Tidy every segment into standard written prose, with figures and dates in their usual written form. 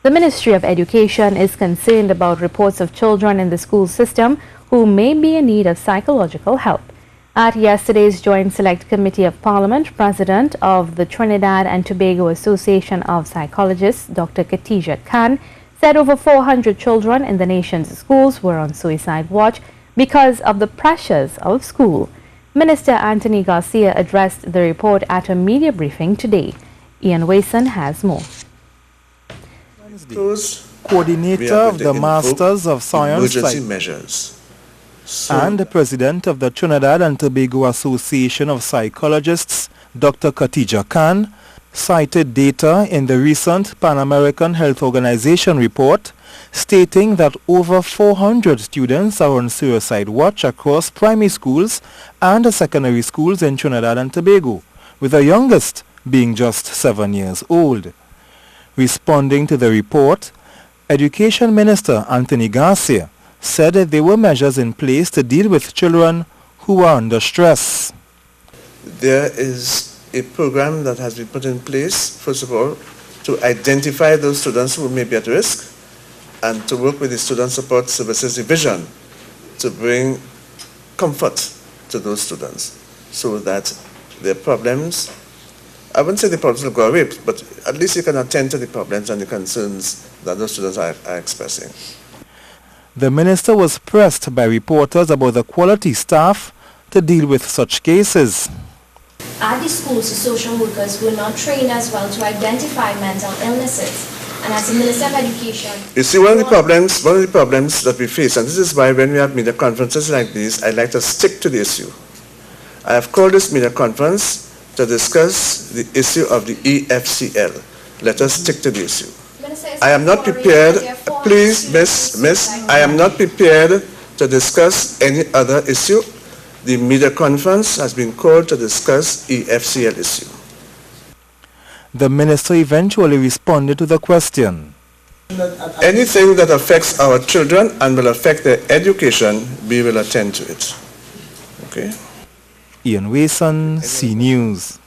The Ministry of Education is concerned about reports of children in the school system who may be in need of psychological help. At yesterday's Joint Select Committee of Parliament, President of the Trinidad and Tobago Association of Psychologists, Dr. Khatija Khan, said over 400 children in the nation's schools were on suicide watch because of the pressures of school. Minister Anthony Garcia addressed the report at a media briefing today. Ian Wason has more. Coordinator of the Masters of Science and the President of the Trinidad and Tobago Association of Psychologists, Dr. Khatija Khan, cited data in the recent Pan American Health Organization report stating that over 400 students are on suicide watch across primary schools and secondary schools in Trinidad and Tobago, with the youngest being just 7 years old. Responding to the report, Education Minister Anthony Garcia said that there were measures in place to deal with children who are under stress. There is a program that has been put in place, first of all, to identify those students who may be at risk and to work with the Student Support Services Division to bring comfort to those students so that their problems, I wouldn't say the problems will go away, but at least you can attend to the problems and the concerns that those students are expressing. The minister was pressed by reporters about the quality staff to deal with such cases. At the schools, the social workers were not trained as well to identify mental illnesses. And as a Minister of Education... You see, one of the problems that we face, and this is why when we have media conferences like these, I like to stick to the issue. I have called this media conference to discuss the issue of the EFCL. Let us stick to the issue. I am not prepared, please, miss, I am not prepared to discuss any other issue. The media conference has been called to discuss EFCL issue. The minister eventually responded to the question. Anything that affects our children and will affect their education, we will attend to it. Okay? Ian Wason, C News.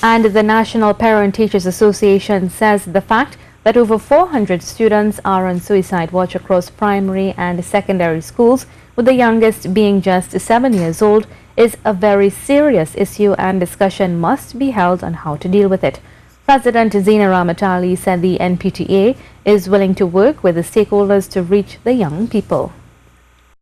And the National Parent-Teachers Association says the fact that over 400 students are on suicide watch across primary and secondary schools, with the youngest being just 7 years old, is a very serious issue and discussion must be held on how to deal with it. President Zina Ramatali said the NPTA is willing to work with the stakeholders to reach the young people.